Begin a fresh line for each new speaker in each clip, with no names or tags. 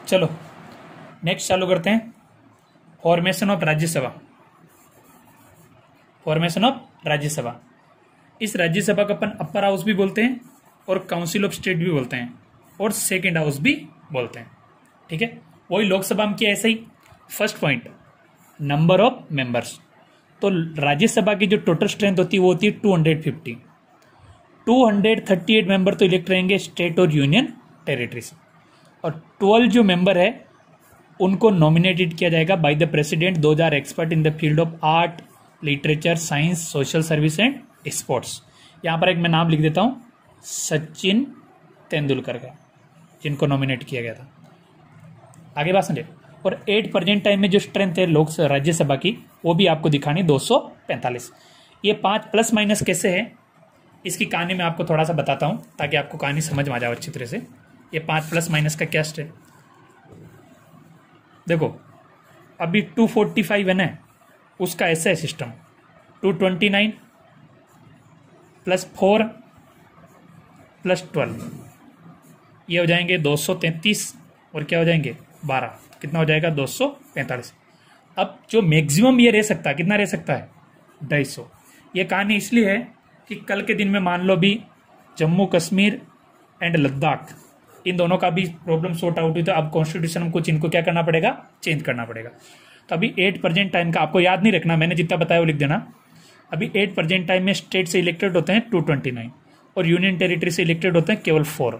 चलो नेक्स्ट चालू करते हैं। Formation of Rajya Sabha. Formation of Rajya Sabha, इस राज्यसभा को अपन अपर हाउस भी बोलते हैं और काउंसिल ऑफ स्टेट भी बोलते हैं और सेकेंड हाउस भी बोलते हैं। ठीक है, वही लोकसभा में किया ऐसा ही। First point, number of members. तो राज्यसभा की जो टोटल स्ट्रेंथ होती है वो होती है 250। 238 मेंबर तो इलेक्ट रहेंगे स्टेट और यूनियन टेरिटरी से, और 12 जो मेंबर है उनको नॉमिनेटेड किया जाएगा by the president. 2 are expert in the field of art, literature, science, social service and sports. यहाँ पर एक मैं नाम लिख देता हूँ, सचिन तेंदुलकर का, जिनको नॉमिनेट किया गया था। आगे बात समझे। और 8 प्रेजेंट टाइम में जो स्ट्रेंथ है लोक राज्यसभा की वो भी आपको दिखानी 245। ये 5 प्लस माइनस कैसे है इसकी कहानी मैं आपको थोड़ा सा बताता हूँ ताकि आपको कहानी समझ में आ जाए अच्छी तरह से। ये 5 प्लस माइनस का क्या स्ट्रेंथ, देखो अभी 245 है ना, उसका ऐसा है सिस्टम 229 प्लस 4 प्लस 12, ये हो जाएंगे 233 और क्या हो जाएंगे 12, कितना हो जाएगा 245। अब जो मैक्सिमम ये रह सकता है, कितना रह सकता है 250। ये कहानी इसलिए है कि कल के दिन में मान लो भी जम्मू कश्मीर एंड लद्दाख इन दोनों का भी प्रॉब्लम सॉर्ट आउट हुई, तो अब कॉन्स्टिट्यूशन में कुछ इनको क्या करना पड़ेगा, चेंज करना पड़ेगा। तो अभी 8 प्रेजेंट टाइम का आपको याद नहीं रखना, मैंने जितना बताया वो लिख देना। अभी 8 प्रेजेंट टाइम में स्टेट से इलेक्टेड होते हैं 229 और यूनियन टेरिटरी से इलेक्टेड होते हैं केवल 4।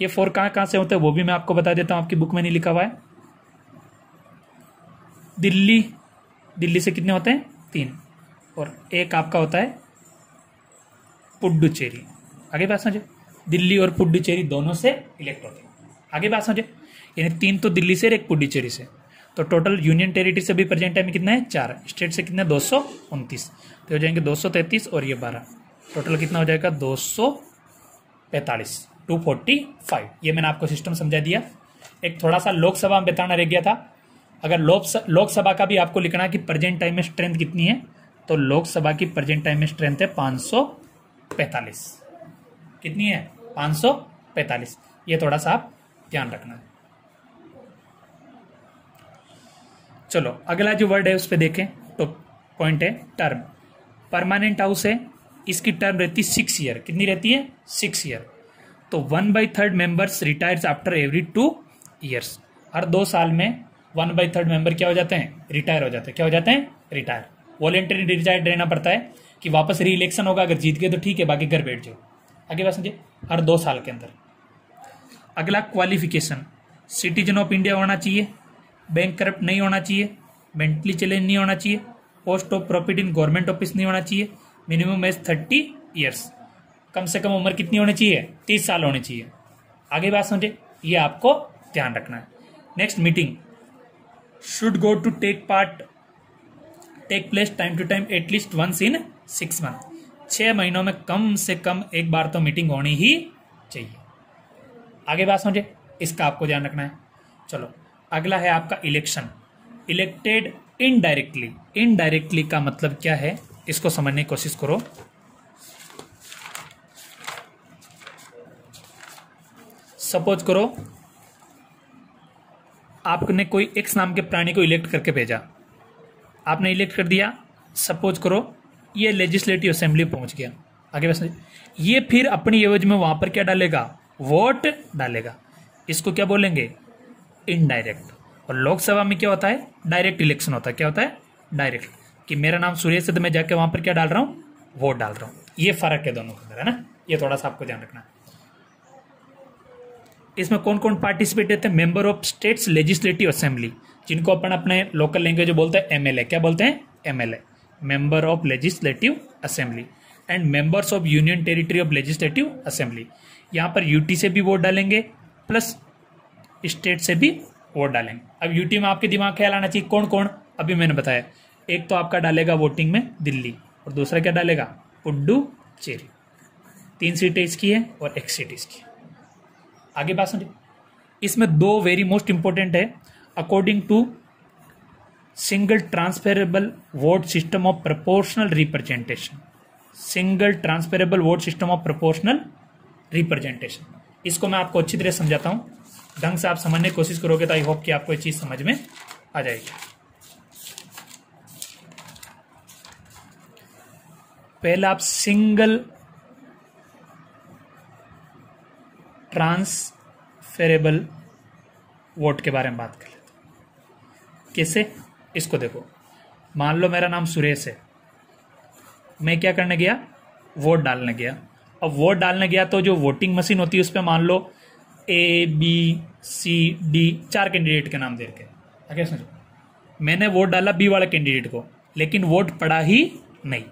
ये 4 कहाँ कहाँ से होते हैं वो भी मैं आपको बता देता हूँ, आपकी बुक में नहीं लिखा हुआ है। दिल्ली से कितने होते हैं 3, और एक आपका होता है पुडुचेरी। आगे बात समझे, दिल्ली और पुडुचेरी दोनों से इलेक्ट होते हैं। आगे बात समझे, यानी 3 तो दिल्ली से और एक पुडुचेरी से। तो टोटल यूनियन टेरिटरी से भी प्रेजेंट टाइम में कितना है 4, स्टेट से कितना 229, तो हो जाएंगे 233 और ये 12, टोटल कितना हो जाएगा 245, 245। ये मैंने आपको सिस्टम समझा दिया। एक थोड़ा सा लोकसभा में बताना रह गया था। अगर लोकसभा का भी आपको लिखना कि प्रेजेंट टाइम में स्ट्रेंथ कितनी है, तो लोकसभा की प्रेजेंट टाइम में स्ट्रेंथ है 545। कितनी है 545, ये थोड़ा सा आप ध्यान रखना है। चलो अगला जो वर्ड है उस पर देखें, तो पॉइंट है टर्म। परमानेंट हाउस है, इसकी टर्म रहती है 6 ईयर। कितनी रहती है 6 ईयर। तो 1/3 members retires after every 2 years. हर 2 साल में 1/3 मेंबर क्या हो जाते हैं, रिटायर हो जाते हैं। क्या हो जाते हैं, रिटायर। वॉलेंटरी रिटायर्ड रहना पड़ता है कि वापस री इलेक्शन होगा, अगर जीत गए तो ठीक है, बाकी घर बैठ जाओ। आगे बात समझिए, हर 2 साल के अंदर। अगला क्वालिफिकेशन, सिटीजन ऑफ इंडिया होना चाहिए, बैंक करप्ट नहीं होना चाहिए, मेंटली चैलेंज नहीं होना चाहिए, post of profit in government office नहीं होना चाहिए, मिनिमम एज 30 ईयर्स। कम से कम उम्र कितनी होनी चाहिए, 30 साल होनी चाहिए। आगे बात समझे, ये आपको ध्यान रखना है। Next, meeting should go to take place time to time at least once in 6 month. 6 महीनों में कम से कम एक बार तो मीटिंग होनी ही चाहिए। आगे बात समझे, इसका आपको ध्यान रखना है। चलो अगला है आपका इलेक्शन। Elected indirectly. इनडायरेक्टली का मतलब क्या है, इसको समझने की कोशिश करो। सपोज करो आपने कोई एक्स नाम के प्राणी को इलेक्ट करके भेजा, आपने इलेक्ट कर दिया। सपोज करो ये लेजिस्लेटिव असेंबली पहुंच गया। आगे बस ये फिर अपनी एवज में वहां पर क्या डालेगा, वोट डालेगा। इसको क्या बोलेंगे, इनडायरेक्ट। और लोकसभा में क्या होता है, डायरेक्ट इलेक्शन होता है। क्या होता है, डायरेक्ट, कि मेरा नाम सुरेश है तो मैं जाके वहां पर क्या डाल रहा हूं, वोट डाल रहा हूं। ये फर्क है दोनों के अंदर, है ना। ये थोड़ा सा आपको ध्यान रखना है। इसमें कौन कौन पार्टिसिपेट होते हैं, member of states legislative assembly, जिनको अपन अपने लोकल लैंग्वेज में बोलते हैं एमएलए। क्या बोलते हैं, MLA, member of legislative assembly. And members of union territory of legislative assembly. यहाँ पर यूटी से भी वोट डालेंगे प्लस स्टेट से भी वोट डालेंगे। अब यूटी में आपके दिमाग ख्याल आना चाहिए कौन कौन, अभी मैंने बताया। एक तो आपका डालेगा वोटिंग में दिल्ली, और दूसरा क्या डालेगा, पुडुचेरी। 3 सीटें इसकी है और 1 सीट इसकी। आगे बात समझिए, इसमें 2 वेरी मोस्ट इंपॉर्टेंट है। According to single transferable vote system of proportional representation. Single transferable vote system of proportional representation, इसको मैं आपको अच्छी तरह समझाता हूं, ढंग से आप समझने की कोशिश करोगे तो आई होप कि आपको ये चीज समझ में आ जाएगी। पहला आप सिंगल ट्रांसफरेबल वोट के बारे में बात कर लेते हैं। कैसे? इसको देखो, मान लो मेरा नाम सुरेश है, मैं क्या करने गया? वोट डालने गया। अब वोट डालने गया तो जो वोटिंग मशीन होती है उस पर मान लो ABCD 4 कैंडिडेट के नाम दे के, आगे समझो, मैंने वोट डाला बी वाले कैंडिडेट को, लेकिन वोट पड़ा ही नहीं,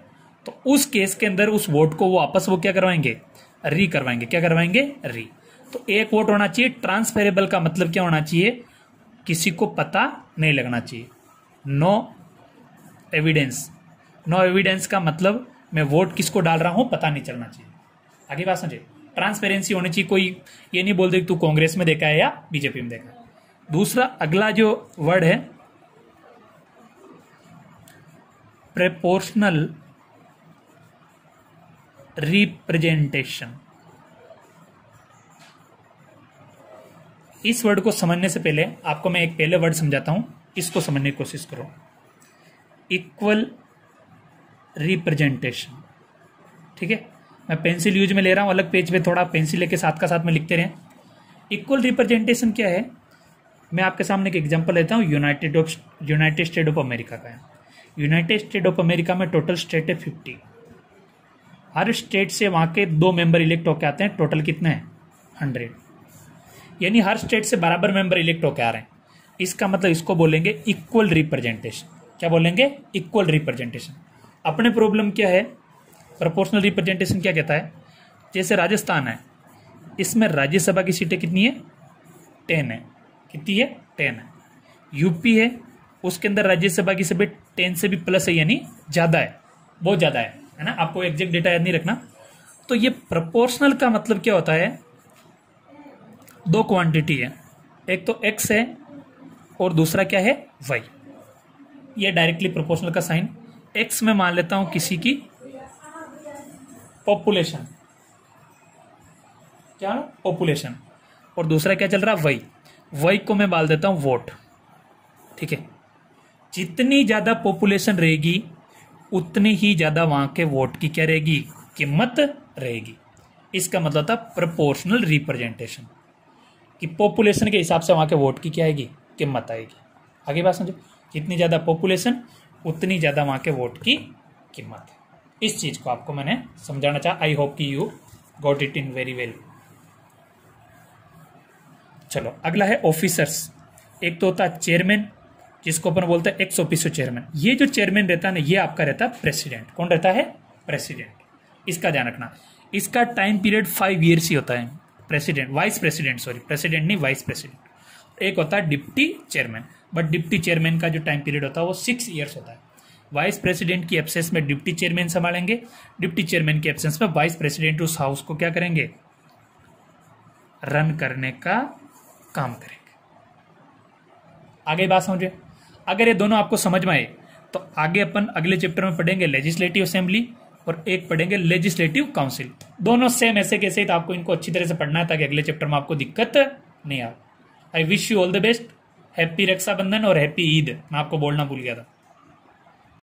तो उस केस के अंदर उस वोट को वो वापस वो क्या करवाएंगे? री करवाएंगे। क्या करवाएंगे? री। तो एक वोट होना चाहिए ट्रांसफरेबल का मतलब क्या होना चाहिए? किसी को पता नहीं लगना चाहिए। No evidence. नो एविडेंस का मतलब मैं वोट किसको डाल रहा हूं पता नहीं चलना चाहिए। आगे बात समझे? ट्रांसपेरेंसी होनी चाहिए। कोई ये नहीं बोल दे कि तू कांग्रेस में देखा है या बीजेपी में देखा है। दूसरा अगला जो वर्ड है प्रोपोर्शनल रिप्रेजेंटेशन। इस वर्ड को समझने से पहले आपको मैं एक पहले वर्ड समझाता हूं, इसको समझने की कोशिश करो। Equal representation. ठीक है, मैं पेंसिल यूज में ले रहा हूं, अलग पेज पे थोड़ा पेंसिल लेके साथ का साथ में लिखते रहें। इक्वल रिप्रेजेंटेशन क्या है? मैं आपके सामने एक एग्जांपल लेता हूं, यूनाइटेड स्टेट ऑफ अमेरिका का है। यूनाइटेड स्टेट ऑफ अमेरिका में टोटल स्टेट है 50। हर स्टेट से वहां के 2 मेंबर इलेक्ट होकर आते हैं। टोटल कितने हैं? 100। यानी हर स्टेट से बराबर मेंबर इलेक्ट होकर आ रहे हैं। इसका मतलब इसको बोलेंगे इक्वल रिप्रेजेंटेशन। क्या बोलेंगे? Equal representation. अपने प्रॉब्लम क्या है? प्रोपोर्शनल रिप्रेजेंटेशन क्या कहता है? जैसे राजस्थान है, इसमें राज्यसभा की सीटें कितनी है? 10 है। कितनी है? 10 है। यूपी है, उसके अंदर राज्यसभा की सीटें 10 से भी प्लस है, यानी ज्यादा है, बहुत ज्यादा है ना। आपको एग्जैक्ट डेटा याद नहीं रखना। तो ये प्रोपोर्शनल का मतलब क्या होता है? 2 क्वांटिटी है, एक तो x है और दूसरा क्या है? y। ये डायरेक्टली प्रोपोर्शनल का साइन। x में मान लेता हूं किसी की पॉपुलेशन, क्या? पॉपुलेशन। और दूसरा क्या चल रहा है? y को मैं मान देता हूं वोट। ठीक है, जितनी ज्यादा पॉपुलेशन रहेगी उतनी ही ज्यादा वहां के वोट की क्या रहेगी? कीमत रहेगी। इसका मतलब था प्रोपोर्शनल रिप्रेजेंटेशन, कि पॉपुलेशन के हिसाब से वहां के वोट की क्या आएगी? कीमत आएगी। आगे बात समझो, जितनी ज्यादा पॉपुलेशन उतनी ज्यादा वहां के वोट की कीमत है। इस चीज को आपको मैंने समझाना चाहा। आई होप कि you got it in very well. चलो अगला है ऑफिसर्स। एक तो होता है चेयरमैन, जिसको अपन बोलते हैं एक्स ऑफिसो चेयरमैन। ये जो चेयरमैन रहता है ना, ये आपका रहता है प्रेसिडेंट। कौन रहता है? प्रेसिडेंट। इसका ध्यान रखना, इसका टाइम पीरियड 5 ईयर्स ही होता है। President, vice president, sorry president नहीं, वाइस प्रेसिडेंट। एक होता है deputy chairman, but deputy chairman का जो टाइम पीरियड होता है वो 6 ईयर्स होता है। वाइस प्रेसिडेंट की एब्सेंस में डिप्टी चेयरमैन संभालेंगे, डिप्टी चेयरमैन की एब्सेंस में वाइस प्रेसिडेंट उस हाउस को क्या करेंगे? रन करने का काम करेंगे। आगे बात समझे? अगर ये दोनों आपको समझ में आए तो आगे अपन अगले चैप्टर में पढ़ेंगे लेजिस्लेटिव असेंबली और एक पढ़ेंगे लेजिस्लेटिव काउंसिल। दोनों सेम ऐसे कैसे, तो आपको इनको अच्छी तरह से पढ़ना है ताकि अगले चैप्टर में आपको दिक्कत नहीं आए। I wish you all the best. Happy Rakshabandhan और हैप्पी ईद। मैं आपको बोलना भूल गया था।